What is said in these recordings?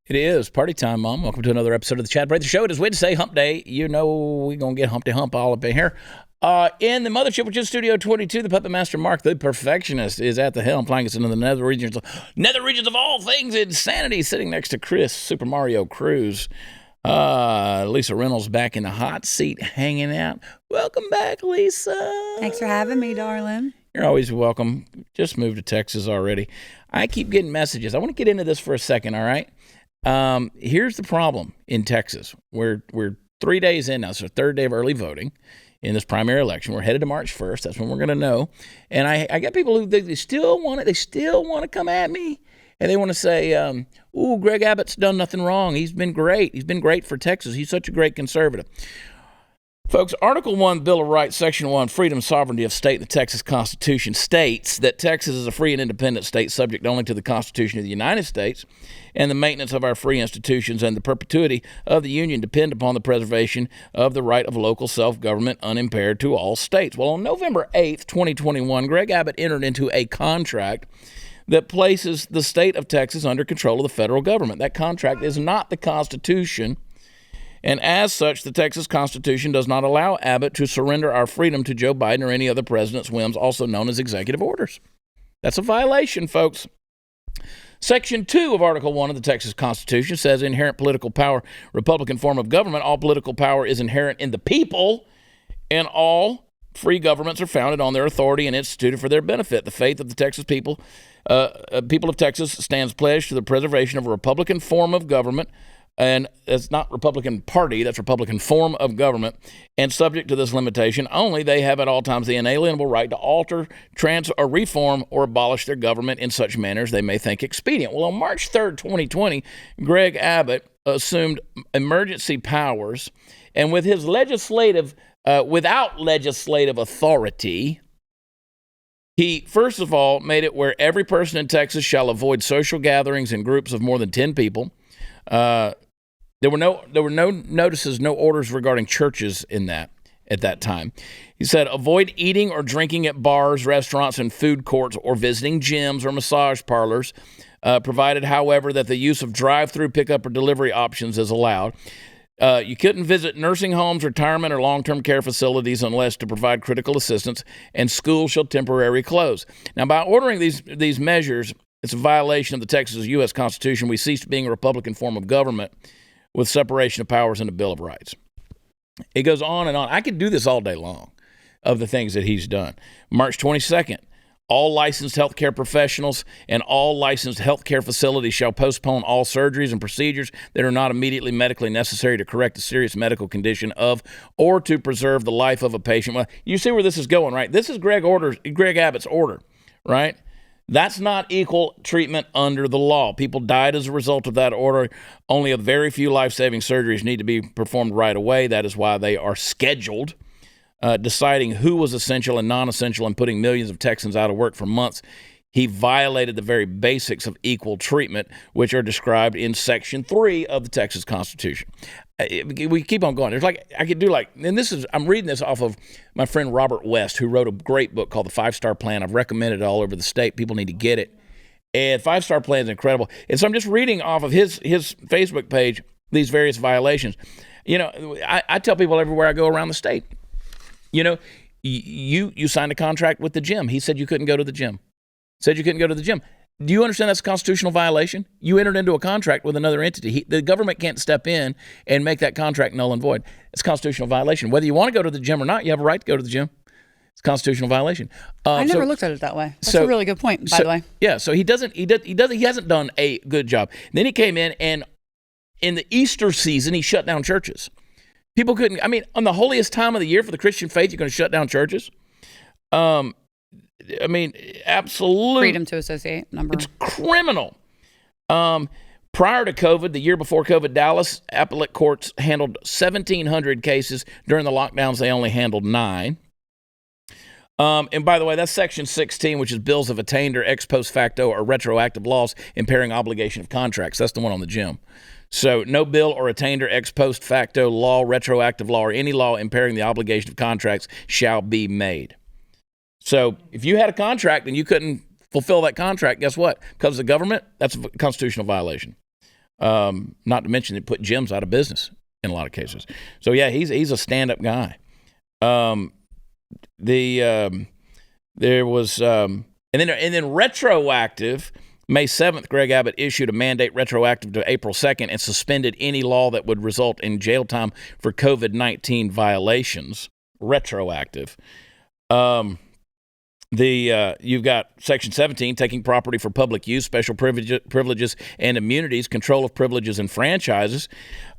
It is party time, Mom. Welcome to another episode of the Chad Prather Show. It is Wednesday, hump day. You know we're going to get humpty hump all up in here. In the mothership, which is Studio 22, the Puppet Master Mark, the Perfectionist, is at the helm, flying us into the nether regions of all things insanity, sitting next to Chris, Super Mario Cruz. Lisa Reynolds back in the hot seat, hanging out. Welcome back, Lisa. Thanks for having me, darling. You're always welcome. Just moved to Texas already. I keep getting messages. I want to get into this for a second, all right? Here's the problem in Texas. We're 3 days in now. It's the third day of early voting in this primary election. We're headed to March 1st. That's when we're going to know. And I got people who they still want it. They still want to come at me. And they want to say, ooh, Greg Abbott's done nothing wrong. He's been great. He's been great for Texas. He's such a great conservative. Folks, Article 1, Bill of Rights, Section 1, Freedom, Sovereignty of State, the Texas Constitution states that Texas is a free and independent state subject only to the Constitution of the United States, and the maintenance of our free institutions and the perpetuity of the Union depend upon the preservation of the right of local self-government unimpaired to all states. Well, on November 8th, 2021, Greg Abbott entered into a contract that places the state of Texas under control of the federal government. That contract is not the Constitution. And as such, the Texas Constitution does not allow Abbott to surrender our freedom to Joe Biden or any other president's whims, also known as executive orders. That's a violation, folks. Section 2 of Article 1 of the Texas Constitution says inherent political power, Republican form of government. All political power is inherent in the people, and all free governments are founded on their authority and instituted for their benefit. The faith of the Texas people of Texas stands pledged to the preservation of a Republican form of government. And it's not Republican Party, that's Republican form of government. And subject to this limitation, only they have at all times the inalienable right to alter, or reform, or abolish their government in such manners they may think expedient. Well, on March 3rd, 2020, Greg Abbott assumed emergency powers, and with his without legislative authority, he, first of all, made it where every person in Texas shall avoid social gatherings in groups of more than 10 people. There were no notices, no orders regarding churches at that time. He said, avoid eating or drinking at bars, restaurants, and food courts, or visiting gyms or massage parlors, provided, however, that the use of drive-through pickup or delivery options is allowed. You couldn't visit nursing homes, retirement, or long-term care facilities unless to provide critical assistance, and schools shall temporarily close. Now, by ordering these measures, it's a violation of the Texas U.S. Constitution. We ceased being a Republican form of government with separation of powers in the Bill of Rights. It goes on and on. I could do this all day long of the things that he's done. March 22nd, all licensed healthcare professionals and all licensed healthcare facilities shall postpone all surgeries and procedures that are not immediately medically necessary to correct a serious medical condition of or to preserve the life of a patient. Well, you see where this is going, right? This is Greg Abbott's order, right? That's not equal treatment under the law. People died as a result of that order. Only a very few life-saving surgeries need to be performed right away. That is why they are scheduled. Deciding who was essential and non-essential and putting millions of Texans out of work for months, he violated the very basics of equal treatment, which are described in Section 3 of the Texas Constitution. We keep on going. There's I'm reading this off of my friend Robert West, who wrote a great book called The 5-Star Plan. I've recommended it all over the state. People need to get it. And 5-Star Plan is incredible. And so I'm just reading off of his Facebook page these various violations. You know, I tell people everywhere I go around the state, you know, you signed a contract with the gym. He said you couldn't go to the gym. Do you understand that's a constitutional violation? You entered into a contract with another entity. The government can't step in and make that contract null and void. It's a constitutional violation. Whether you want to go to the gym or not, you have a right to go to the gym. It's a constitutional violation. I never looked at it that way. That's a really good point, by the way. Yeah, so he hasn't done a good job. Then he came in, and in the Easter season, he shut down churches. People couldn't, on the holiest time of the year for the Christian faith, you're going to shut down churches? Absolute freedom to associate number. It's criminal. Prior to COVID, the year before COVID, Dallas appellate courts handled 1,700 cases. During the lockdowns, they only handled 9. And by the way, that's Section 16, which is bills of attainder, ex post facto, or retroactive laws impairing obligation of contracts. That's the one on the gym. So no bill or attainder, ex post facto law, retroactive law, or any law impairing the obligation of contracts shall be made. So if you had a contract and you couldn't fulfill that contract, guess what? Because of the government, that's a constitutional violation. Not to mention it put gyms out of business in a lot of cases. So yeah, he's a stand-up guy. There was and then retroactive. May 7th, Greg Abbott issued a mandate retroactive to April 2nd and suspended any law that would result in jail time for COVID-19 violations. Retroactive. You've got Section 17, taking property for public use, special privileges and immunities, control of privileges and franchises.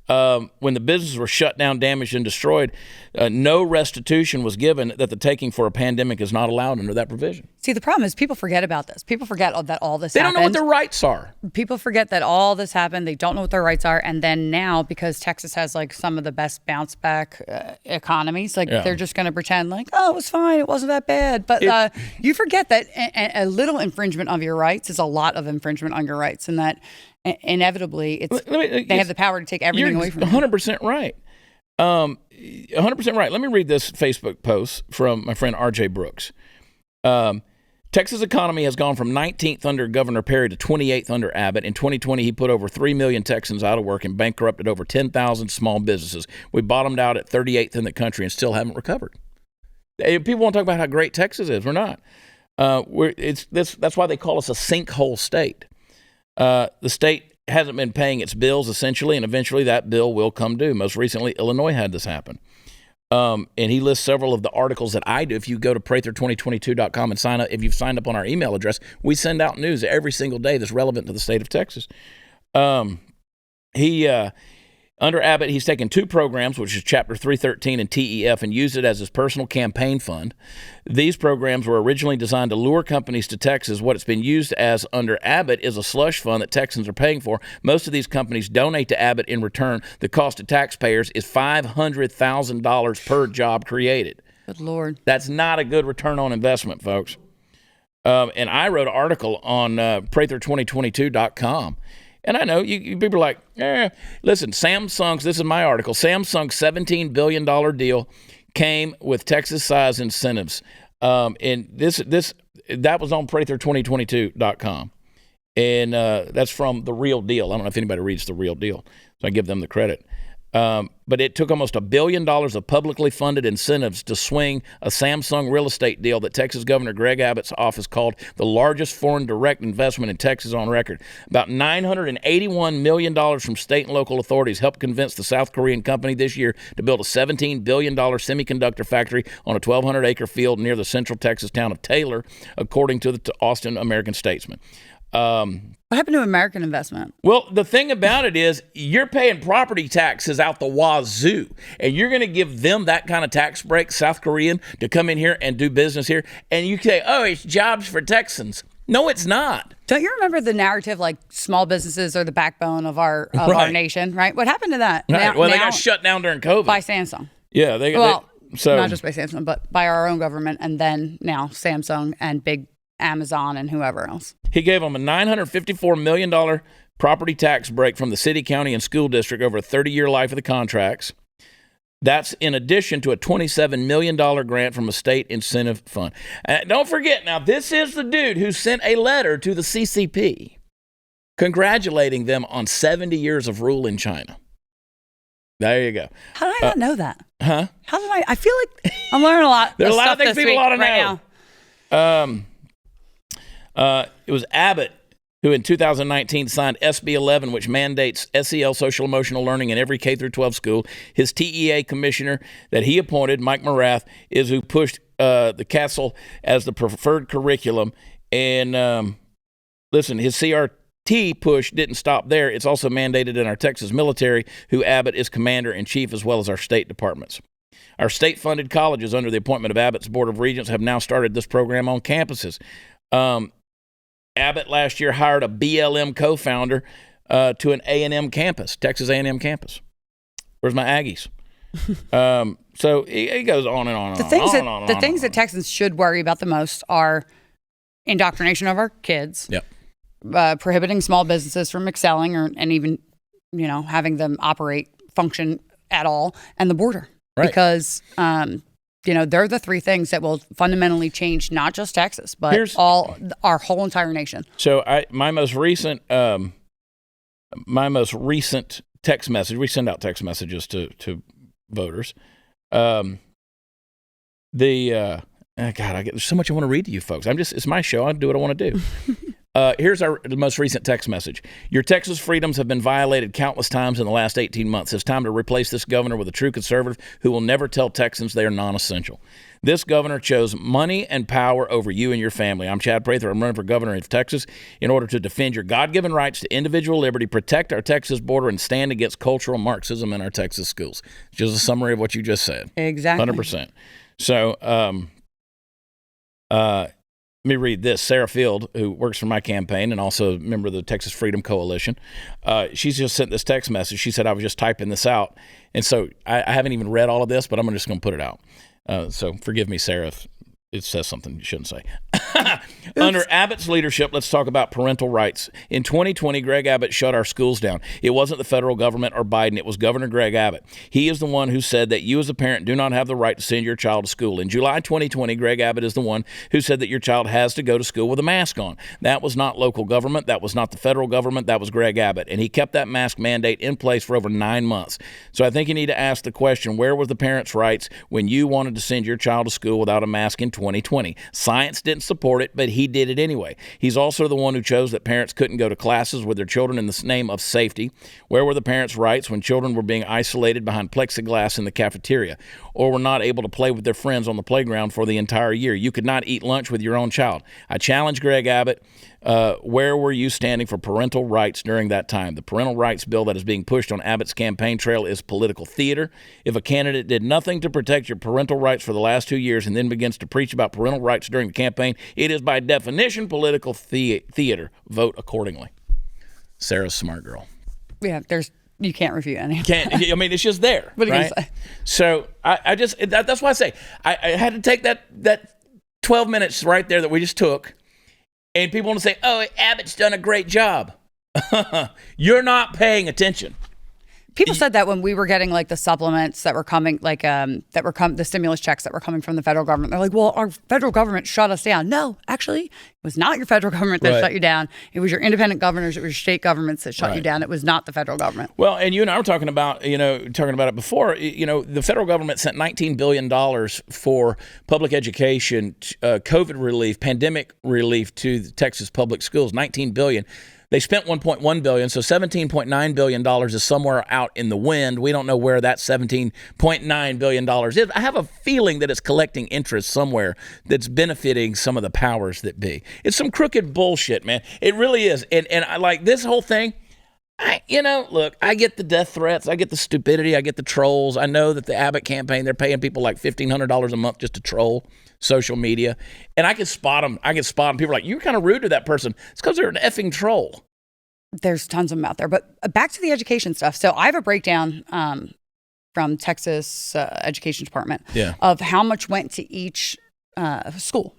When the businesses were shut down, damaged, and destroyed, no restitution was given. That the taking for a pandemic is not allowed under that provision. See, the problem is people forget about this. People forget that all this happened. They don't know what their rights are. People forget that all this happened. They don't know what their rights are. And then now, because Texas has like some of the best bounce back economies, they're just going to pretend like, oh, it was fine. It wasn't that bad. But you forget that a little infringement of your rights is a lot of infringement on your rights, and that inevitably they have the power to take everything away from you. 100% right. 100% right. Let me read this Facebook post from my friend R.J. Brooks. Texas economy has gone from 19th under Governor Perry to 28th under Abbott. In 2020, he put over 3 million Texans out of work and bankrupted over 10,000 small businesses. We bottomed out at 38th in the country and still haven't recovered. People want to talk about how great Texas is. We're not. That's why they call us a sinkhole state. The state hasn't been paying its bills, essentially, and eventually that bill will come due. Most recently, Illinois had this happen. And he lists several of the articles that I do. If you go to Prather2022.com and sign up, if you've signed up on our email address, we send out news every single day that's relevant to the state of Texas. Under Abbott, he's taken 2 programs, which is Chapter 313 and TEF, and used it as his personal campaign fund. These programs were originally designed to lure companies to Texas. What it's been used as under Abbott is a slush fund that Texans are paying for. Most of these companies donate to Abbott in return. The cost to taxpayers is $500,000 per job created. Good Lord. That's not a good return on investment, folks. And I wrote an article on Prather2022.com. And I know you people are like, listen, Samsung's, this is my article, Samsung's $17 billion deal came with Texas-sized incentives. And that was on Prather2022.com. And that's from The Real Deal. I don't know if anybody reads The Real Deal, so I give them the credit. But it took almost $1 billion of publicly funded incentives to swing a Samsung real estate deal that Texas Governor Greg Abbott's office called the largest foreign direct investment in Texas on record. About $981 million from state and local authorities helped convince the South Korean company this year to build a $17 billion semiconductor factory on a 1,200-acre field near the central Texas town of Taylor, according to the Austin American-Statesman. What happened to American investment? Well, the thing about it is you're paying property taxes out the wazoo, and you're going to give them that kind of tax break, South Korean, to come in here and do business here, and you say, oh, it's jobs for Texans. No, it's not. Don't you remember the narrative like small businesses are the backbone of our nation, right? What happened to that? Right. They got shut down during COVID. By Samsung. Yeah. Not just by Samsung, but by our own government, and then now Samsung and big Amazon and whoever else. He gave them a $954 million property tax break from the city, county, and school district over a 30-year life of the contracts. That's in addition to a $27 million grant from a state incentive fund. Don't forget, now, this is the dude who sent a letter to the CCP congratulating them on 70 years of rule in China. There you go. How did I not know that? Huh? How did I feel like I'm learning a lot. There's a lot of things people ought to know. Now. It was Abbott who in 2019 signed SB 11, which mandates SEL, social emotional learning, in every K through 12 school. His TEA commissioner that he appointed, Mike Morath, is who pushed the CASEL as the preferred curriculum. And listen, his CRT push didn't stop there. It's also mandated in our Texas military, who Abbott is commander-in-chief, as well as our state departments. Our state-funded colleges, under the appointment of Abbott's Board of Regents, have now started this program on campuses. Abbott last year hired a BLM co-founder to an A&M campus, Texas A&M campus. Where's my Aggies? So it goes on and on and on. The things that Texans should worry about the most are indoctrination of our kids, prohibiting small businesses from excelling and even, having them function at all, and the border. Right. Because, they're the 3 things that will fundamentally change not just Texas, but our whole entire nation. So my most recent my most recent text message. We send out text messages to voters. God, there's so much I want to read to you folks. It's my show. I do what I want to do. Here's the most recent text message. Your Texas freedoms have been violated countless times in the last 18 months. It's time to replace this governor with a true conservative who will never tell Texans they are non-essential. This governor chose money and power over you and your family. I'm Chad Prather. I'm running for governor of Texas in order to defend your God-given rights to individual liberty, protect our Texas border, and stand against cultural Marxism in our Texas schools. Just a summary of what you just said. Exactly. 100%. So, let me read this. Sarah Field, who works for my campaign and also a member of the Texas Freedom Coalition, she's just sent this text message. She said, I was just typing this out. And so I haven't even read all of this, but I'm just going to put it out. So forgive me, Sarah, if it says something you shouldn't say. Under Abbott's leadership, let's talk about parental rights. In 2020, Greg Abbott shut our schools down. It wasn't the federal government or Biden. It was Governor Greg Abbott. He is the one who said that you as a parent do not have the right to send your child to school. In July 2020, Greg Abbott is the one who said that your child has to go to school with a mask on. That was not local government. That was not the federal government. That was Greg Abbott. And he kept that mask mandate in place for over 9 months. So I think you need to ask the question, where was the parents' rights when you wanted to send your child to school without a mask in 2020? Science didn't support it, but he did it anyway. He's also the one who chose that parents couldn't go to classes with their children in the name of safety. Where were the parents' rights when children were being isolated behind plexiglass in the cafeteria or were not able to play with their friends on the playground for the entire year? You could not eat lunch with your own child. I challenge Greg Abbott. Where were you standing for parental rights during that time? The parental rights bill that is being pushed on Abbott's campaign trail is political theater. If a candidate did nothing to protect your parental rights for the last 2 years and then begins to preach about parental rights during the campaign, it is by definition political theater. Vote accordingly. Sarah's a smart girl. Yeah, you can't refute any. It's just there. What are you right? going to say? So that's why I say I had to take that 12 minutes right there that we just took. And people want to say, oh, Abbott's done a great job. You're not paying attention. People said that when we were getting like the supplements that were coming, like the stimulus checks that were coming from the federal government. They're like, well, our federal government shut us down. No, actually, it was not your federal government that shut you down. It was your independent governors. It was your state governments that shut you down. It was not the federal government. Well, and you and I were talking about it before. The federal government sent $19 billion for public education, COVID relief, pandemic relief to the Texas public schools. $19 billion. They spent $1.1 billion, so $17.9 billion is somewhere out in the wind. We don't know where that $17.9 billion is. I have a feeling that it's collecting interest somewhere that's benefiting some of the powers that be. It's some crooked bullshit, man. It really is. And I like this whole thing. Look, I get the death threats. I get the stupidity. I get the trolls. I know that the Abbott campaign, they're paying people like $1,500 a month just to troll social media. And I can spot them. People are like, you're kind of rude to that person. It's because they're an effing troll. There's tons of them out there. But back to the education stuff. So I have a breakdown from Texas Education Department of how much went to each school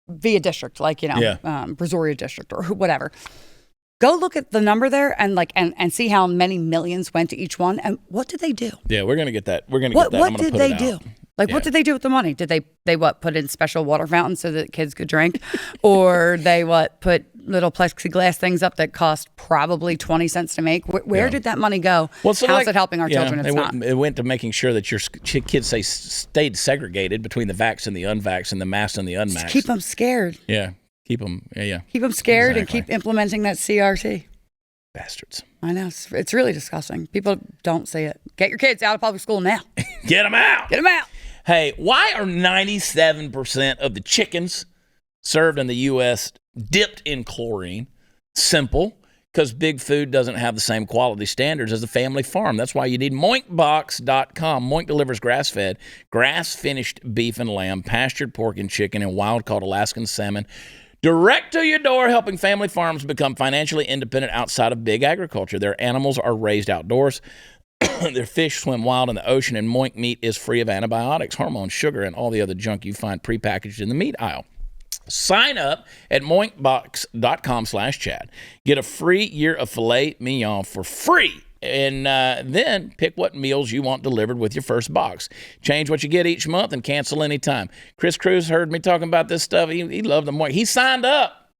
via district, like, Brazoria district or whatever. Go look at the number there and see how many millions went to each one. And what did they do? Yeah, we're going to get that. What did they do? What did they do with the money? Did they put in special water fountains so that kids could drink? Or they put little plexiglass things up that cost probably 20 cents to make? Where did that money go? Well, so how's it helping our children? It went to making sure that your kids stayed segregated between the vax and the unvax and the masked and the unmasked. Keep them scared. Yeah. Keep them scared and keep implementing that CRT. Bastards. I know. It's really disgusting. People don't say it. Get your kids out of public school now. Get them out. Get them out. Hey, why are 97% of the chickens served in the U.S. dipped in chlorine? Simple. Because big food doesn't have the same quality standards as a family farm. That's why you need moinkbox.com. Moink delivers grass-fed, grass-finished beef and lamb, pastured pork and chicken, and wild-caught Alaskan salmon direct to your door, helping family farms become financially independent outside of big agriculture. Their animals are raised outdoors. Their fish swim wild in the ocean, and Moink meat is free of antibiotics, hormones, sugar, and all the other junk you find prepackaged in the meat aisle. Sign up at moinkbox.com/Chad. Get a free year of filet mignon for free. And then pick what meals you want delivered with your first box. Change what you get each month and cancel anytime. Chris Cruz heard me talking about this stuff. He loved the Moink. He signed up.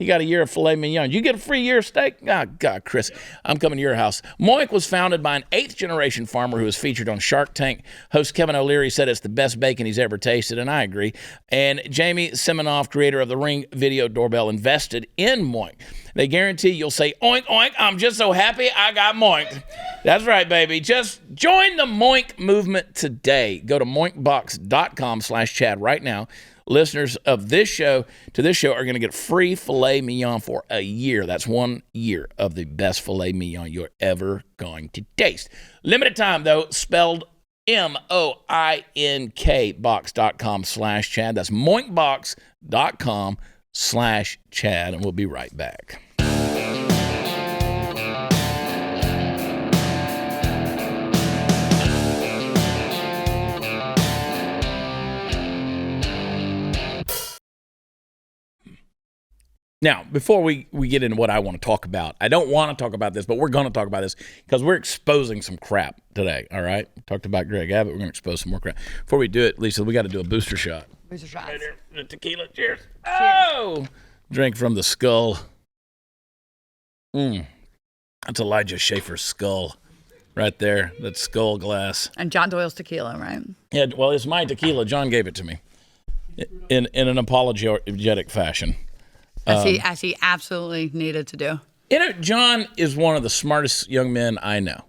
He got a year of filet mignon. You get a free year of steak? Oh, God, Chris, I'm coming to your house. Moink was founded by an 8th-generation farmer who was featured on Shark Tank. Host Kevin O'Leary said it's the best bacon he's ever tasted, and I agree. And Jamie Siminoff, creator of the Ring video doorbell, invested in Moink. They guarantee you'll say, oink, oink, I'm just so happy I got Moink. That's right, baby. Just join the Moink movement today. Go to moinkbox.com/Chad right now. Listeners of this show are going to get free filet mignon for a year. That's 1 year of the best filet mignon you're ever going to taste. Limited time, though, spelled MOINK box.com/Chad. That's moinkbox.com/Chad, and we'll be right back. Now, before we get into what I want to talk about, I don't want to talk about this, but we're going to talk about this because we're exposing some crap today, all right? We talked about Greg Abbott. We're going to expose some more crap. Before we do it, Lisa, we got to do a booster shot. Booster shots. Right here. Tequila. Cheers. Oh! Drink from the skull. That's Elijah Schaefer's skull right there. That skull glass. And John Doyle's tequila, right? Yeah, well, it's my tequila. John gave it to me in an apologetic fashion. As he absolutely needed to do. You know, John is one of the smartest young men I know.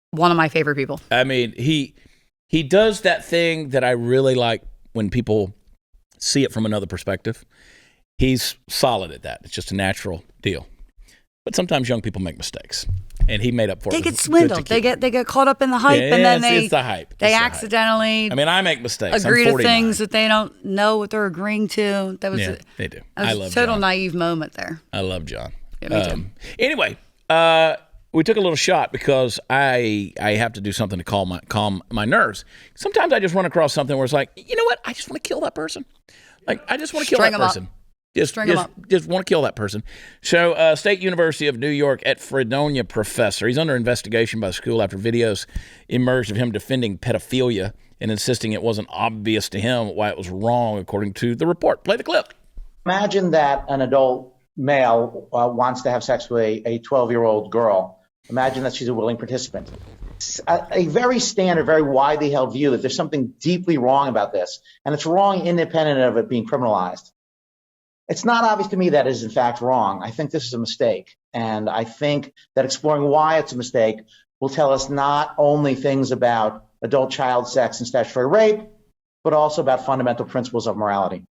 One of my favorite people. I mean, he does that thing that I really like when people see it from another perspective. He's solid at that. It's just a natural deal. But sometimes young people make mistakes, and he made up for it. They get swindled. They get caught up in the hype, and then it's the hype. They accidentally. I mean, I make mistakes. Agree to things that they don't know what they're agreeing to. That was they do. I love total John. Naive moment there. I love John. Yeah, me too. Anyway, we took a little shot because I have to do something to calm my nerves. Sometimes I just run across something where it's like, you know what? I just want to kill that person. Like, I just want to kill that person. Just want to kill that person. So, State University of New York at Fredonia professor. He's under investigation by the school after videos emerged of him defending pedophilia and insisting it wasn't obvious to him why it was wrong, according to the report. Play the clip. Imagine that an adult male wants to have sex with a 12-year-old girl. Imagine that she's a willing participant. It's a very standard, very widely held view that there's something deeply wrong about this, and it's wrong independent of it being criminalized. It's not obvious to me that is in fact wrong. I think this is a mistake. And I think that exploring why it's a mistake will tell us not only things about adult-child sex and statutory rape, but also about fundamental principles of morality.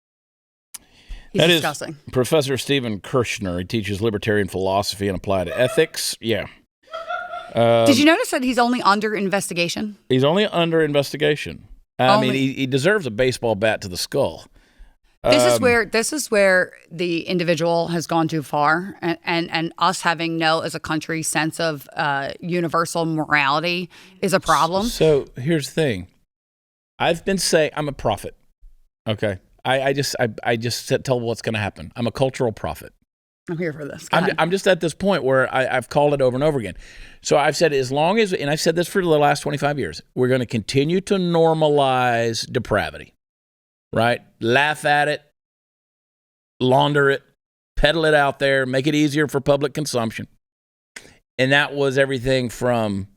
That is disgusting. Professor Stephen Kirshner. He teaches libertarian philosophy and applied ethics. Yeah. Did you notice that he's only under investigation? He's only under investigation. I mean, he deserves a baseball bat to the skull. This is where the individual has gone too far, and us having no, as a country, sense of universal morality is a problem. So here's the thing: I've been saying I'm a prophet. Okay, I just tell what's going to happen. I'm a cultural prophet. I'm here for this. I'm just at this point where I've called it over and over again. So I've said as long as, and I've said this for the last 25 years, we're going to continue to normalize depravity. Right? Laugh at it, launder it, peddle it out there, make it easier for public consumption. And that was everything from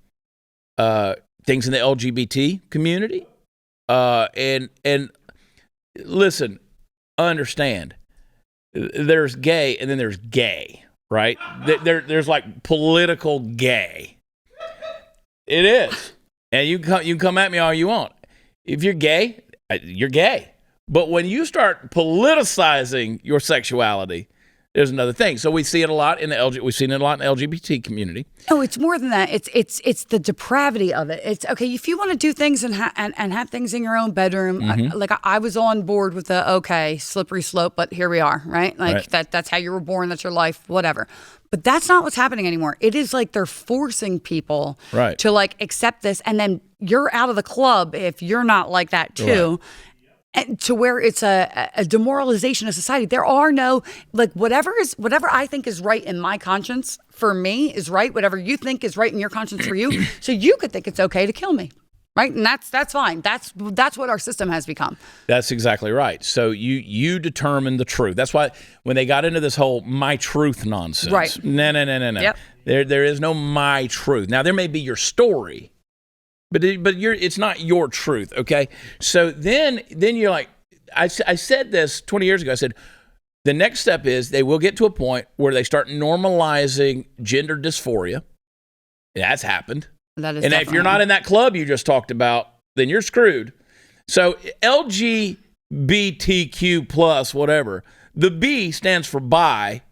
things in the LGBT community. And listen, understand, there's gay and then there's gay, right? There's like political gay. It is. And you can come at me all you want. If you're gay, you're gay. But when you start politicizing your sexuality, there's another thing. So we see it a lot in we've seen it a lot in the LGBT community. Oh, it's more than that. It's the depravity of it. It's okay if you want to do things and have things in your own bedroom. Mm-hmm. I was on board with the slippery slope, but here we are, right? Like right. That's how you were born. That's your life, whatever. But that's not what's happening anymore. It is like they're forcing people to like accept this, and then you're out of the club if you're not like that too. Right. And to where it's a demoralization of society. There are no, like, whatever I think is right in my conscience for me is right. Whatever you think is right in your conscience for you. So you could think it's okay to kill me. Right, and that's fine. That's what our system has become. That's exactly right. So you determine the truth. That's why when they got into this whole my truth nonsense, right? No. Yep. There is no my truth. Now there may be your story, but it's not your truth. Okay. So then you're like, I said this 20 years ago. I said the next step is they will get to a point where they start normalizing gender dysphoria. That's happened. That is, and if you're not in that club you just talked about, then you're screwed. So LGBTQ plus whatever, the B stands for bi,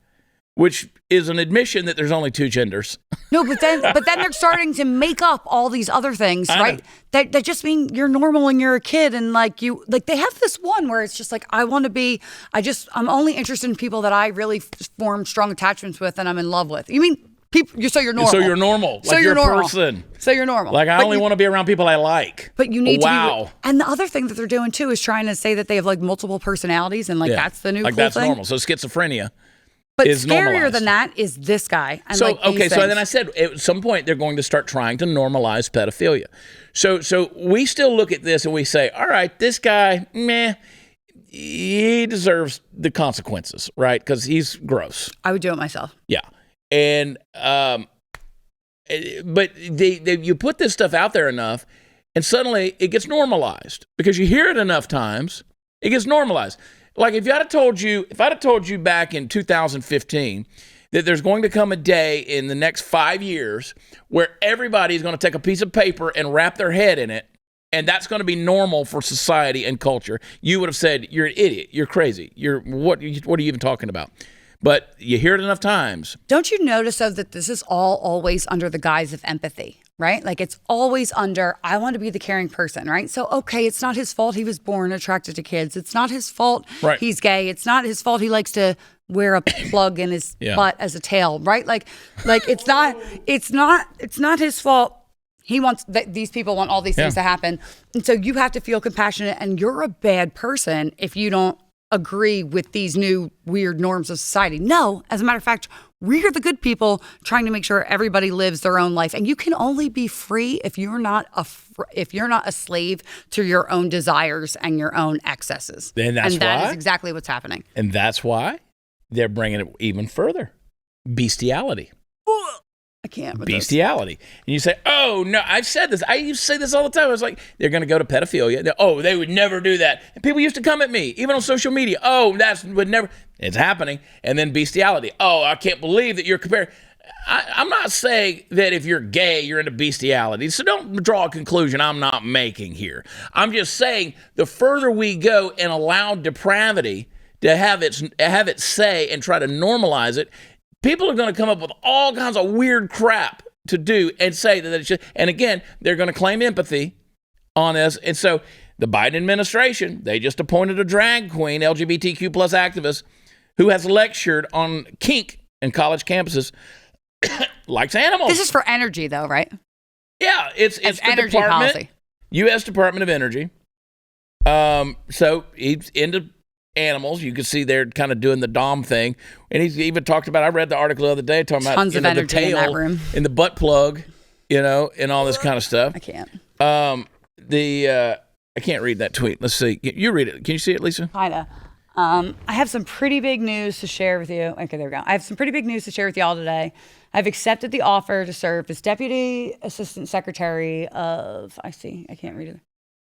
which is an admission that there's only two genders. No, but then they're starting to make up all these other things, right? That just mean you're normal and you're a kid, and they have this one where it's just like I'm only interested in people that I really form strong attachments with and I'm in love with. You mean people? So you're normal. So you're normal. So like you're a normal. person. So you're normal. Like I only want to be around people I like. But you need to be. And the other thing that they're doing too is trying to say that they have like multiple personalities, and that's the new cool that's thing. normal. So schizophrenia. But is scarier normalized. than that is this guy. And so then I said at some point they're going to start trying to normalize pedophilia. So we still look at this and we say, all right, this guy, he deserves the consequences, right? Because he's gross. I would do it myself. Yeah, and but you put this stuff out there enough, and suddenly it gets normalized because you hear it enough times, it gets normalized. Like if I'd have told you back in 2015 that there's going to come a day in the next 5 years where everybody's going to take a piece of paper and wrap their head in it, and that's going to be normal for society and culture, you would have said, you're an idiot, you're crazy, what are you even talking about? But you hear it enough times. Don't you notice, though, that this is all always under the guise of empathy, right? Like it's always under, I want to be the caring person, right? So, okay, it's not his fault he was born attracted to kids. It's not his fault he's gay. It's not his fault he likes to wear a plug in his butt as a tail, right? Like it's not his fault. He wants, these people want all these things to happen. And so you have to feel compassionate, and you're a bad person if you don't agree with these new weird norms of society. No, as a matter of fact, we're the good people trying to make sure everybody lives their own life. And you can only be free if you're not a slave to your own desires and your own excesses. And that is exactly what's happening. And that's why they're bringing it even further. Bestiality. I can't. Bestiality. And you say, oh, no, I've said this. I used to say this all the time. I was like, they're going to go to pedophilia. Oh, they would never do that. And people used to come at me, even on social media. Oh, would never. It's happening. And then bestiality. Oh, I can't believe that you're comparing. I'm not saying that if you're gay, you're into bestiality. So don't draw a conclusion I'm not making here. I'm just saying the further we go and allow depravity to have its say and try to normalize it, people are going to come up with all kinds of weird crap to do and say that it's just, and again, they're going to claim empathy on this. And so the Biden administration, they just appointed a drag queen, LGBTQ plus activist, who has lectured on kink in college campuses, likes animals. This is for energy though, right? Yeah, it's the energy department, policy. U.S. Department of Energy. So he's into animals. You can see they're kind of doing the Dom thing, and he's even talked about. I read the article the other day talking about tons of energy the tail in that room, in the butt plug, and all this kind of stuff. I can't. I can't read that tweet. Let's see. You read it. Can you see it, Lisa? Kinda. I have some pretty big news to share with you. Okay, there we go. I have some pretty big news to share with y'all today. I've accepted the offer to serve as Deputy Assistant Secretary of, I can't read it.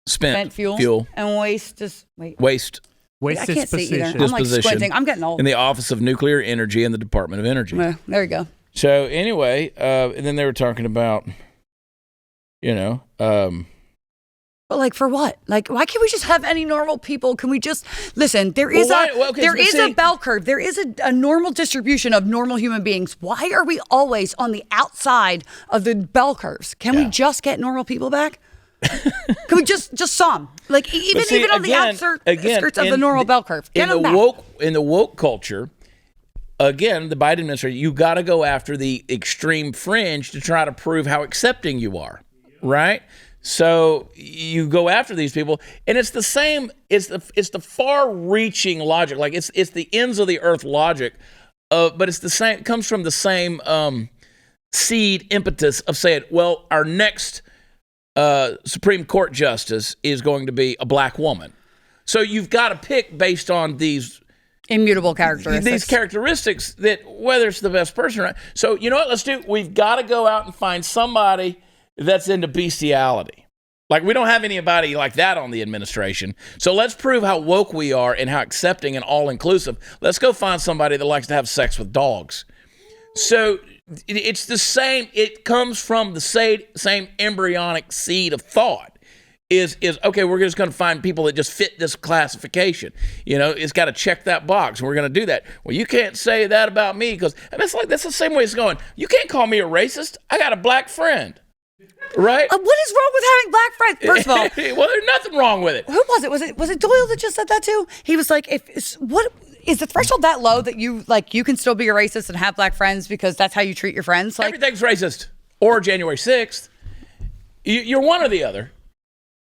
Spent fuel and waste. Waste. I can't see either. I'm like Disposition. squinting. I'm getting old. In the Office of Nuclear Energy and the Department of Energy. There you go. So anyway, and then they were talking about, But like for what? Like why can't we just have any normal people? Can we just listen? There is a bell curve. There is a normal distribution of normal human beings. Why are we always on the outside of the bell curves? Can we just get normal people back? Can we just some like even on the outskirts of the normal bell curve? Get them back. In the woke culture, again, the Biden administration, you got to go after the extreme fringe to try to prove how accepting you are, right? So you go after these people, and it's the same. It's the far-reaching logic, like it's the ends of the earth logic, but it's the same. It comes from the same seed impetus of saying, well, our next Supreme Court justice is going to be a black woman. So you've got to pick based on these immutable characteristics. These characteristics that whether it's the best person or not. So you know what? Let's do. We've got to go out and find somebody that's into bestiality. Like, we don't have anybody like that on the administration. So let's prove how woke we are and how accepting and all-inclusive. Let's go find somebody that likes to have sex with dogs. So it's the same. It comes from the same embryonic seed of thought. Is okay, we're just going to find people that just fit this classification. You know, it's got to check that box, and we're going to do that. Well, you can't say that about me because, and it's like, that's the same way it's going. You can't call me a racist. I got a black friend. Right? What is wrong with having black friends? First of all, well, there's nothing wrong with it. Who was it? Was it Doyle that just said that too? He was like, what is the threshold that low that you can still be a racist and have black friends because that's how you treat your friends? Like, everything's racist. Or January 6th. You're one or the other.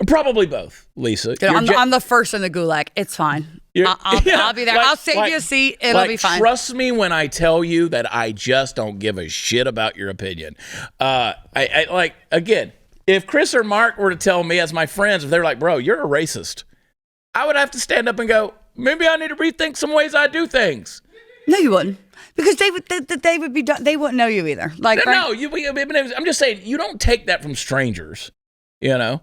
Probably both, Lisa. Dude, I'm the first in the gulag. It's fine. I'll be there. I'll save you a seat. It'll be fine. Trust me when I tell you that I just don't give a shit about your opinion. Again, if Chris or Mark were to tell me as my friends, if they're like, bro, you're a racist, I would have to stand up and go, maybe I need to rethink some ways I do things. No, you wouldn't. Because they would be done. They wouldn't know you either. Like, no, I'm just saying, you don't take that from strangers, you know?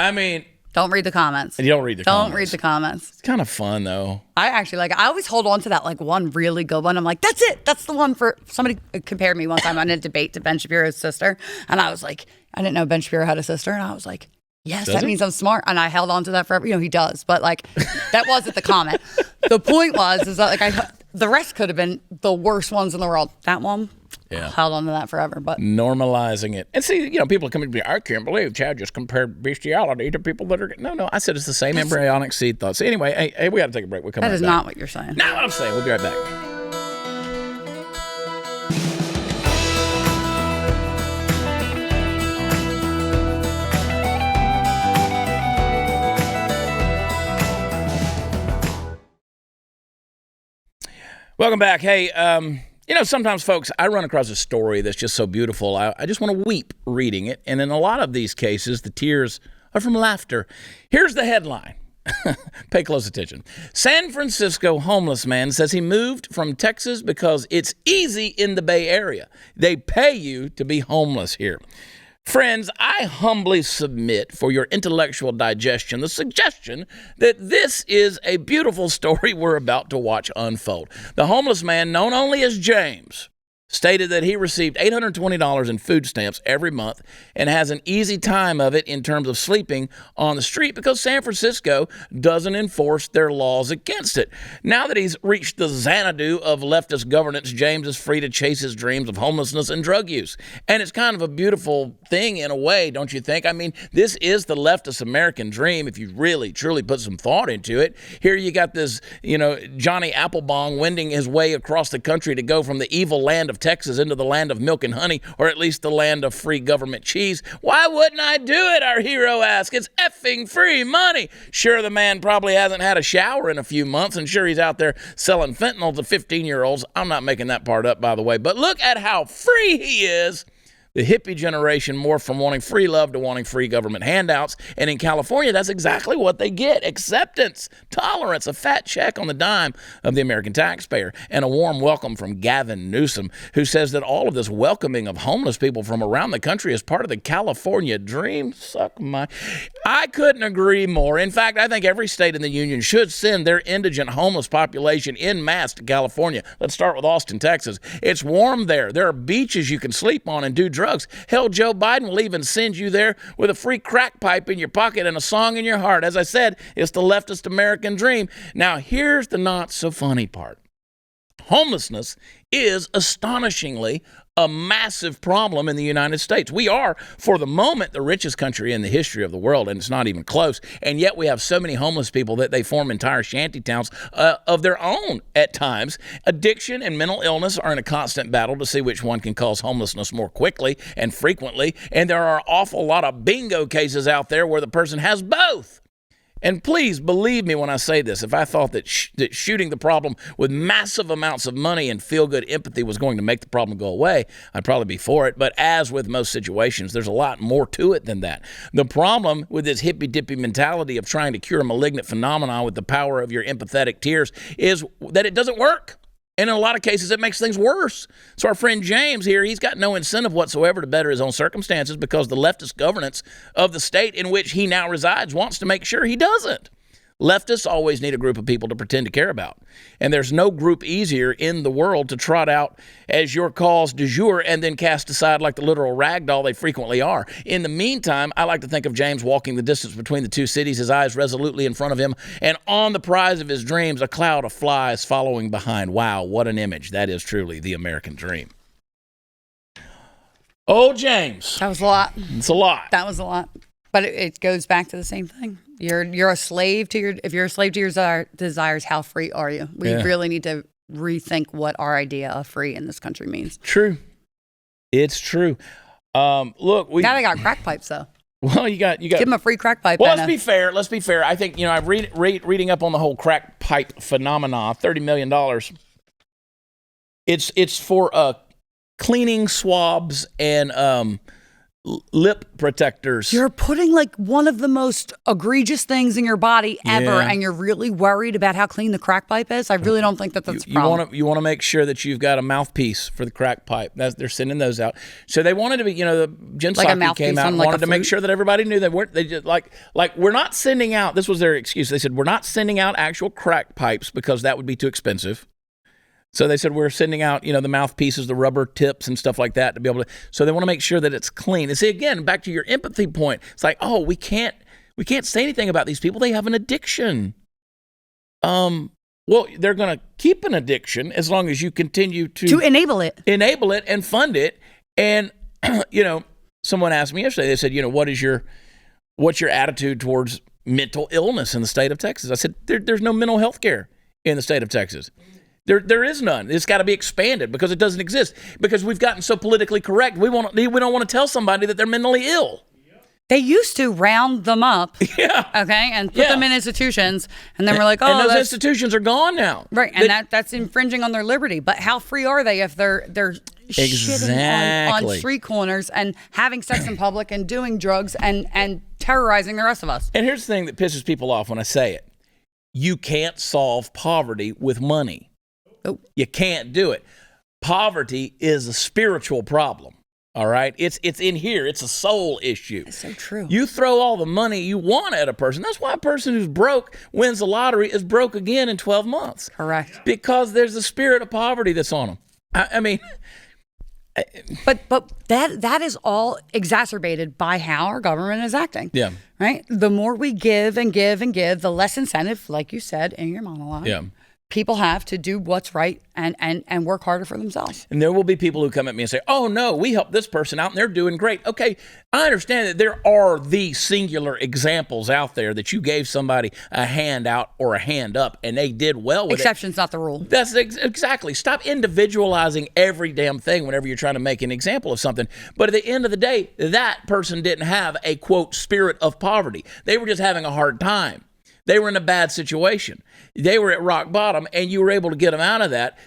I mean, don't read the comments. You don't read the comments. Don't read the comments. It's kind of fun, though. I always hold on to that, like, one really good one. I'm like, that's it. That's the one for, somebody compared me one time on a debate to Ben Shapiro's sister. And I was like, I didn't know Ben Shapiro had a sister. And I was like, yes, that means I'm smart. And I held on to that forever. You know, he does. But, like, that wasn't the comment. The point is that, like, the rest could have been the worst ones in the world. That one, held on to that forever. But normalizing it. And see, you know, people come to me, I can't believe Chad just compared bestiality to people that are, no, I said it's the same embryonic seed thought. So anyway, hey, we got to take a break. We'll come right back. That is not what you're saying. No, what I'm saying. We'll be right back. Welcome back. Hey, you know, sometimes, folks, I run across a story that's just so beautiful. I just want to weep reading it. And in a lot of these cases, the tears are from laughter. Here's the headline. Pay close attention. San Francisco homeless man says he moved from Texas because it's easy in the Bay Area. They pay you to be homeless here. Friends, I humbly submit for your intellectual digestion the suggestion that this is a beautiful story we're about to watch unfold. The homeless man, known only as James, stated that he received $820 in food stamps every month and has an easy time of it in terms of sleeping on the street because San Francisco doesn't enforce their laws against it. Now that he's reached the Xanadu of leftist governance, James is free to chase his dreams of homelessness and drug use. And it's kind of a beautiful thing in a way, don't you think? I mean, this is the leftist American dream if you really, truly put some thought into it. Here you got this, you know, Johnny Applebong wending his way across the country to go from the evil land of Texas into the land of milk and honey, or at least the land of free government cheese. Why wouldn't I do it? Our hero asks. It's effing free money. Sure, the man probably hasn't had a shower in a few months, and sure, he's out there selling fentanyl to 15-year-olds. I'm not making that part up, by the way, but look at how free he is. The hippie generation morphed from wanting free love to wanting free government handouts. And in California, that's exactly what they get. Acceptance, tolerance, a fat check on the dime of the American taxpayer, and a warm welcome from Gavin Newsom, who says that all of this welcoming of homeless people from around the country is part of the California dream. I couldn't agree more. In fact, I think every state in the union should send their indigent homeless population en masse to California. Let's start with Austin, Texas. It's warm there. There are beaches you can sleep on and do drugs. Hell, Joe Biden will even send you there with a free crack pipe in your pocket and a song in your heart. As I said, it's the leftist American dream. Now, here's the not so funny part. Homelessness is astonishingly a massive problem in the United States. We are, for the moment, the richest country in the history of the world, and it's not even close. And yet we have so many homeless people that they form entire shanty towns of their own at times. Addiction and mental illness are in a constant battle to see which one can cause homelessness more quickly and frequently. And there are an awful lot of bingo cases out there where the person has both. And please believe me when I say this. If I thought that shooting the problem with massive amounts of money and feel-good empathy was going to make the problem go away, I'd probably be for it. But as with most situations, there's a lot more to it than that. The problem with this hippy-dippy mentality of trying to cure a malignant phenomenon with the power of your empathetic tears is that it doesn't work. And in a lot of cases, it makes things worse. So our friend James here, he's got no incentive whatsoever to better his own circumstances because the leftist governance of the state in which he now resides wants to make sure he doesn't. Leftists always need a group of people to pretend to care about. And there's no group easier in the world to trot out as your cause du jour and then cast aside like the literal ragdoll they frequently are. In the meantime, I like to think of James walking the distance between the two cities, his eyes resolutely in front of him, and on the prize of his dreams, a cloud of flies following behind. Wow, what an image. That is truly the American dream. Oh, James. That was a lot. It's a lot. That was a lot. But it goes back to the same thing. You're a slave to if you're a slave to your desires, how free are you? We really need to rethink what our idea of free in this country means. True. It's true. Look, we got crack pipes though. Well, you got give them a free crack pipe. Well, let's be fair. I think, I'm reading up on the whole crack pipe phenomena. $30 million. It's for cleaning swabs and lip protectors. You're putting like one of the most egregious things in your body ever, and you're really worried about how clean the crack pipe is. I really don't think that's a problem. You want to make sure that you've got a mouthpiece for the crack pipe. They're sending those out. So they wanted to be, the Jen Psaki came out and wanted to make sure that everybody knew they weren't. They just like we're not sending out. This was their excuse. They said we're not sending out actual crack pipes because that would be too expensive. So they said we're sending out, the mouthpieces, the rubber tips and stuff like that to be able to. So they want to make sure that it's clean. And see, again, back to your empathy point. It's like, oh, we can't say anything about these people. They have an addiction. Well, they're going to keep an addiction as long as you continue to enable it and fund it. And someone asked me yesterday. They said, what's your attitude towards mental illness in the state of Texas? I said, there's no mental health care in the state of Texas. There is none. It's got to be expanded because it doesn't exist. Because we've gotten so politically correct, we don't want to tell somebody that they're mentally ill. They used to round them up, and put them in institutions, and then we're like, oh, and those institutions are gone now, right? And that's infringing on their liberty. But how free are they if they're shitting on street corners and having sex in public and doing drugs and terrorizing the rest of us? And here's the thing that pisses people off when I say it: you can't solve poverty with money. Oh. You can't do it. Poverty is a spiritual problem. All right? It's in here. It's a soul issue. That's so true. You throw all the money you want at a person. That's why a person who's broke wins the lottery is broke again in 12 months. Correct. Because there's a spirit of poverty that's on them. I mean... But that is all exacerbated by how our government is acting. Yeah. Right? The more we give and give and give, the less incentive, like you said in your monologue. Yeah. People have to do what's right and work harder for themselves. And there will be people who come at me and say, oh, no, we helped this person out and they're doing great. Okay, I understand that there are these singular examples out there that you gave somebody a hand out or a hand up and they did well with Exception's not the rule. That's exactly. Stop individualizing every damn thing whenever you're trying to make an example of something. But at the end of the day, that person didn't have a, quote, spirit of poverty. They were just having a hard time. They were in a bad situation. They were at rock bottom, and you were able to get them out of that.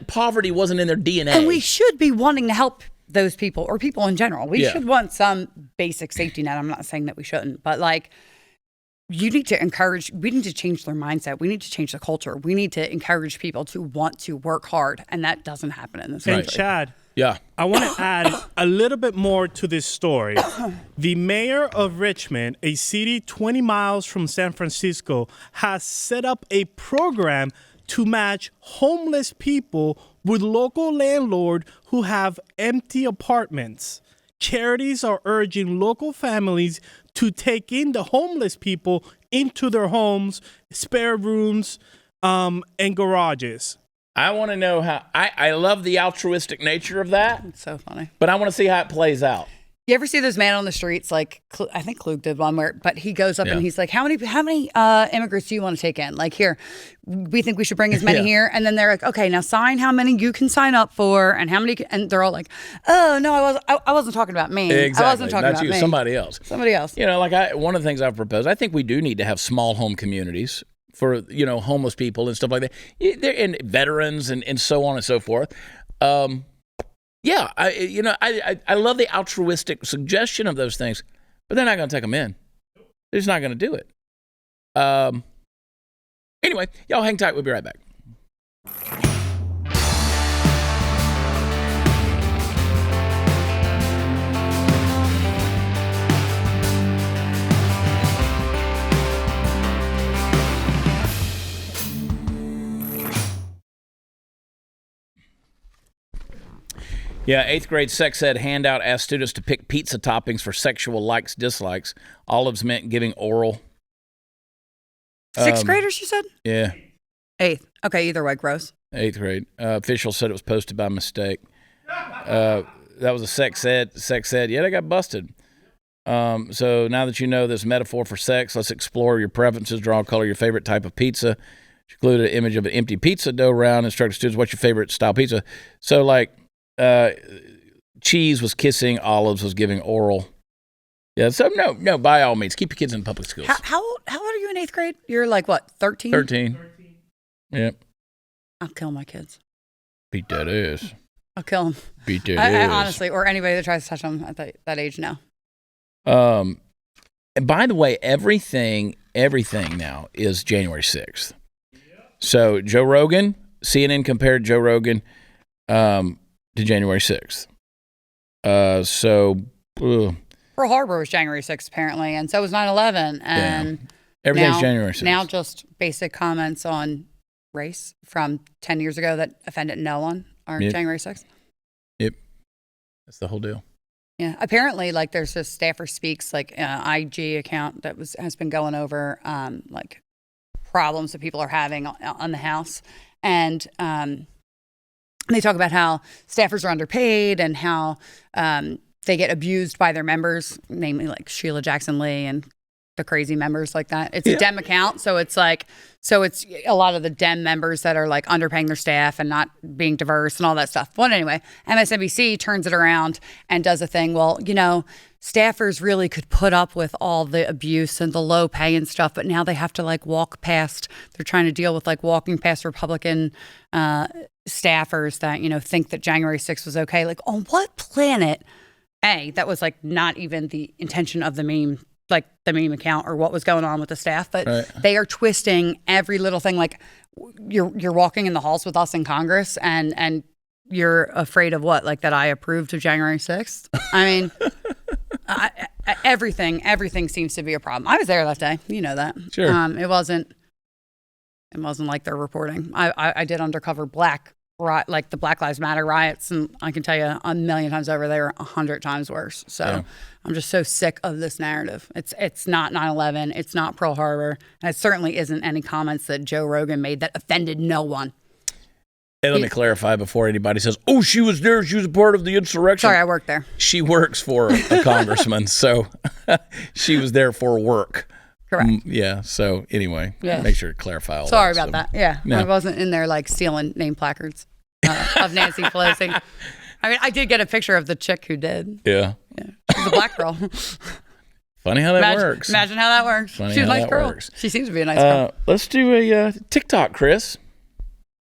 Poverty wasn't in their DNA. And we should be wanting to help those people or people in general. We should want some basic safety net. I'm not saying that we shouldn't, but we need to change their mindset. We need to change the culture. We need to encourage people to want to work hard, and that doesn't happen in this country. And Chad, yeah, I want to add a little bit more to this story. The mayor of Richmond, a city 20 miles from San Francisco, has set up a program to match homeless people with local landlords who have empty apartments. Charities are urging local families to take in the homeless people into their homes, spare rooms, and garages. I want to know how. I love the altruistic nature of that. It's so funny. But I want to see how it plays out. You ever see those man on the streets? Like, I think Klug did one but he goes up and he's like, how many immigrants do you want to take in? Like, here, we think we should bring as many here. And then they're like, okay, now sign how many you can sign up for and how many, and they're all like, oh, no, I wasn't talking about me. Exactly. I wasn't talking Not about you, me. somebody else. Somebody else. You know, like one of the things I've proposed, I think we do need to have small home communities for, homeless people and stuff like that. And veterans and so on and so forth. Yeah, I love the altruistic suggestion of those things, but they're not going to take them in. They're just not going to do it. Anyway, y'all hang tight. We'll be right back. Yeah, 8th grade sex ed handout asked students to pick pizza toppings for sexual likes, dislikes. Olives meant giving oral. 6th graders, you said? Yeah. 8th. Okay, either way, gross. 8th grade. Officials said it was posted by mistake. That was a sex ed. Yeah, they got busted. So now that you know this metaphor for sex, let's explore your preferences, draw a color, your favorite type of pizza. Include an image of an empty pizza dough round, instruct students what's your favorite style pizza. So, like, cheese was kissing, olives was giving oral. Yeah, so no, by all means, keep your kids in public schools. How old are you in 8th grade? You're like, what, 13? 13. Yep. I'll kill my kids. Beat that ass. I'll kill them. Beat that ass. Honestly, or anybody that tries to touch them at that age now. And by the way, everything now is January 6th. So Joe Rogan, CNN compared Joe Rogan to January 6th. Pearl Harbor was January 6th, apparently, and so was 9/11. And everything's January 6th. Now just basic comments on race from 10 years ago that offended no one are January 6th. Yep. That's the whole deal. Yeah. Apparently, like, there's this Staffer Speaks, like, IG account that has been going over, like, problems that people are having on the House. And they talk about how staffers are underpaid and how they get abused by their members, namely like Sheila Jackson Lee and the crazy members like that. It's a Dem account, so it's a lot of the Dem members that are like underpaying their staff and not being diverse and all that stuff. But anyway, MSNBC turns it around and does a thing. Well, staffers really could put up with all the abuse and the low pay and stuff, but now they have to like walk past. They're trying to deal with like walking past Republican staffers that think that January 6th was okay. Like, on what planet? That was like not even the intention of the meme. Like the meme account or what was going on with the staff, but they are twisting every little thing. Like you're walking in the halls with us in Congress and you're afraid of what? Like that I approved of January 6th? I mean, everything seems to be a problem. I was there that day. You know that. Sure. It wasn't like they're reporting. I did undercover like the Black Lives Matter riots, and I can tell you a million times over, they were 100 times worse. So I'm just so sick of this narrative. It's not 9/11. It's not Pearl Harbor. And it certainly isn't any comments that Joe Rogan made that offended no one. Hey, let me clarify before anybody says, oh, she was there. She was a part of the insurrection. Sorry, I worked there. She works for a congressman, so she was there for work. Correct. Yeah. So anyway, make sure to clarify all that. Sorry about that. Yeah. No. I wasn't in there like stealing name placards of Nancy Pelosi. I mean, I did get a picture of the chick who did. Yeah. She's a black girl. Funny how that works. Imagine how that works. Funny She's a how nice that girl. works. She seems to be a nice girl. Let's do a TikTok, Chris.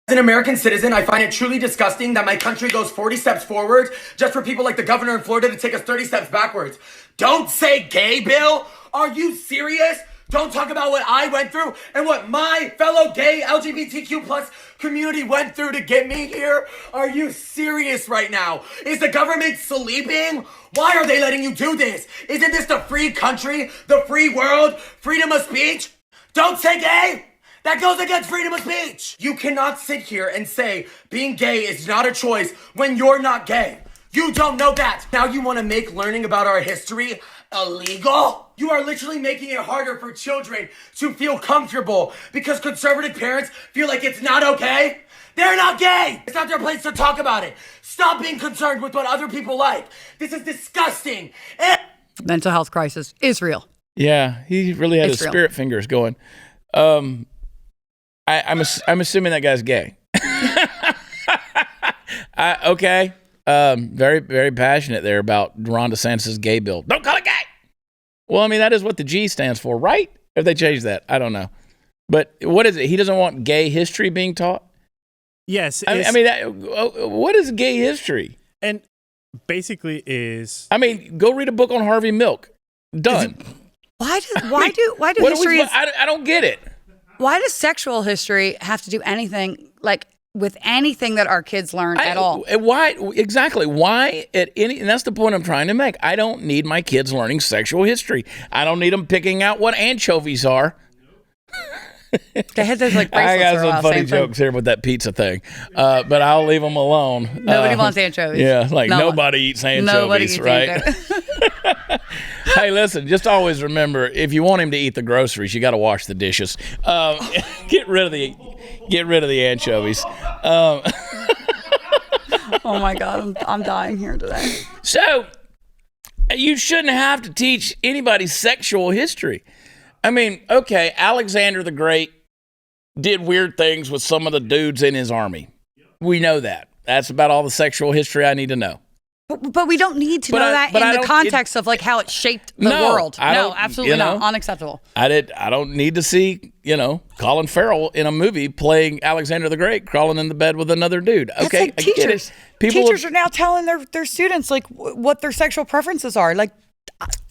As an American citizen, I find it truly disgusting that my country goes 40 steps forward just for people like the governor in Florida to take us 30 steps backwards. Don't say gay, Bill. Are you serious? Don't talk about what I went through and what my fellow gay LGBTQ plus community went through to get me here. Are you serious right now? Is the government sleeping? Why are they letting you do this? Isn't this the free country, the free world, freedom of speech? Don't say gay. That goes against freedom of speech. You cannot sit here and say being gay is not a choice when you're not gay. You don't know that. Now you want to make learning about our history illegal? You are literally making it harder for children to feel comfortable because conservative parents feel like it's not okay. They're not gay. It's not their place to talk about it. Stop being concerned with what other people like. This is disgusting. Mental health crisis. Israel. Yeah, he really had his spirit fingers going. I'm assuming that guy's gay. Okay. Very, very passionate there about Ron DeSantis' gay bill. Don't call it gay. Well, I mean, that is what the G stands for, right? If they changed that, I don't know. But what is it? He doesn't want gay history being taught? Yes. I mean, what is gay history? And basically is... I mean, go read a book on Harvey Milk. Done. Why do history... I don't get it. Why does sexual history have to do anything like with anything that our kids learn at all? Why exactly? Why at any? And that's the point I'm trying to make. I don't need my kids learning sexual history. I don't need them picking out what anchovies are. They had those like I got for a while, some funny jokes here with that pizza thing, but I'll leave them alone. Nobody wants anchovies. Yeah, like nobody eats anchovies, nobody eats right? anchovies. Hey, listen, just always remember, if you want him to eat the groceries, you got to wash the dishes. Get rid of the anchovies. Oh my God, I'm dying here today. So you shouldn't have to teach anybody sexual history. I mean, okay, Alexander the Great did weird things with some of the dudes in his army. We know that. That's about all the sexual history I need to know. But we don't need to know that in the context of like how it shaped the world. No, absolutely not. Unacceptable. I don't need to see, Colin Farrell in a movie playing Alexander the Great crawling in the bed with another dude. Okay, like teachers. Teachers are now telling their students like what their sexual preferences are. Like,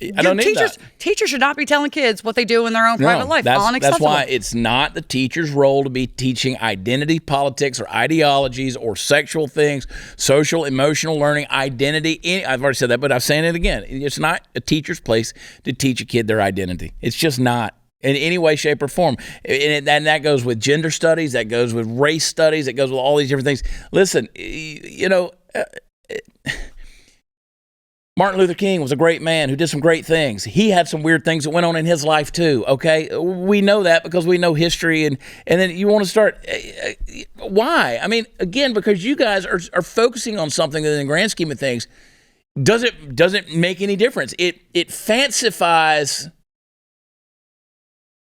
I don't need that. Teachers should not be telling kids what they do in their own private life. Unacceptable. That's why it's not the teacher's role to be teaching identity politics or ideologies or sexual things, social, emotional learning, identity. I've already said that, but I'm saying it again. It's not a teacher's place to teach a kid their identity. It's just not in any way, shape, or form. And that goes with gender studies. That goes with race studies. It goes with all these different things. Listen, Martin Luther King was a great man who did some great things. He had some weird things that went on in his life too, okay? We know that because we know history, and then you want to start, why? I mean, again, because you guys are focusing on something that in the grand scheme of things doesn't make any difference. It fancifies,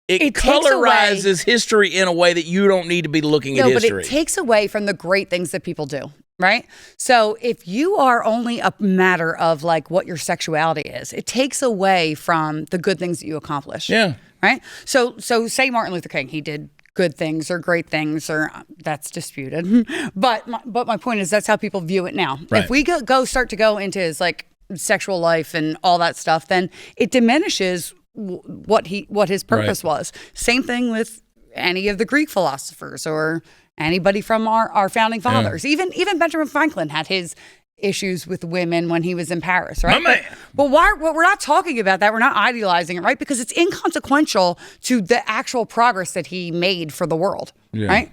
it colorizes history in a way that you don't need to be looking at history. No, but it takes away from the great things that people do. Right? So if you are only a matter of like what your sexuality is, it takes away from the good things that you accomplish. Yeah. Right? So say Martin Luther King, he did good things or great things, or that's disputed. But my point is that's how people view it now. Right. If we start to go into his like sexual life and all that stuff, then it diminishes what his purpose was. Same thing with any of the Greek philosophers or anybody from our founding fathers. Yeah. Even Benjamin Franklin had his issues with women when he was in Paris, right? But we're not talking about that. We're not idealizing it, right? Because it's inconsequential to the actual progress that he made for the world, right?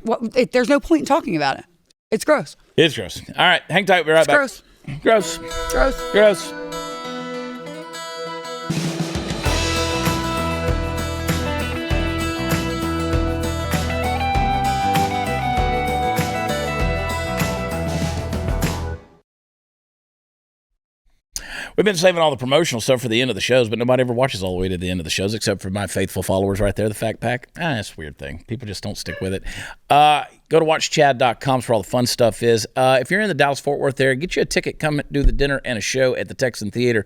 There's no point in talking about it. It's gross. It's gross. All right, hang tight. We'll be right back. Gross. We've been saving all the promotional stuff for the end of the shows, but nobody ever watches all the way to the end of the shows except for my faithful followers right there, the Fact Pack. That's a weird thing. People just don't stick with it. Go to watchchad.com for all the fun stuff is. If you're in the Dallas-Fort Worth area, get you a ticket. Come do the dinner and a show at the Texan Theater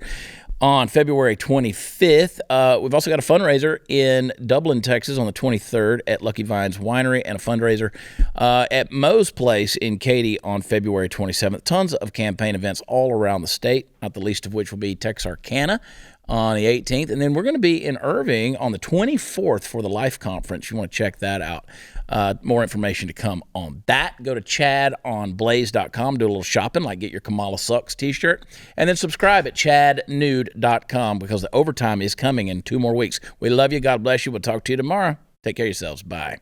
on February 25th. We've also got a fundraiser in Dublin, Texas on the 23rd at Lucky Vines Winery, and a fundraiser at Moe's Place in Katy on February 27th. Tons of campaign events all around the state, not the least of which will be Texarkana on the 18th. And then we're going to be in Irving on the 24th for the Life Conference. You want to check that out. More information to come on that. Go to chadonblaze.com, do a little shopping, like get your Kamala Sucks t-shirt, and then subscribe at chadnude.com because the overtime is coming in 2 more weeks. We love you. God bless you. We'll talk to you tomorrow. Take care of yourselves. Bye.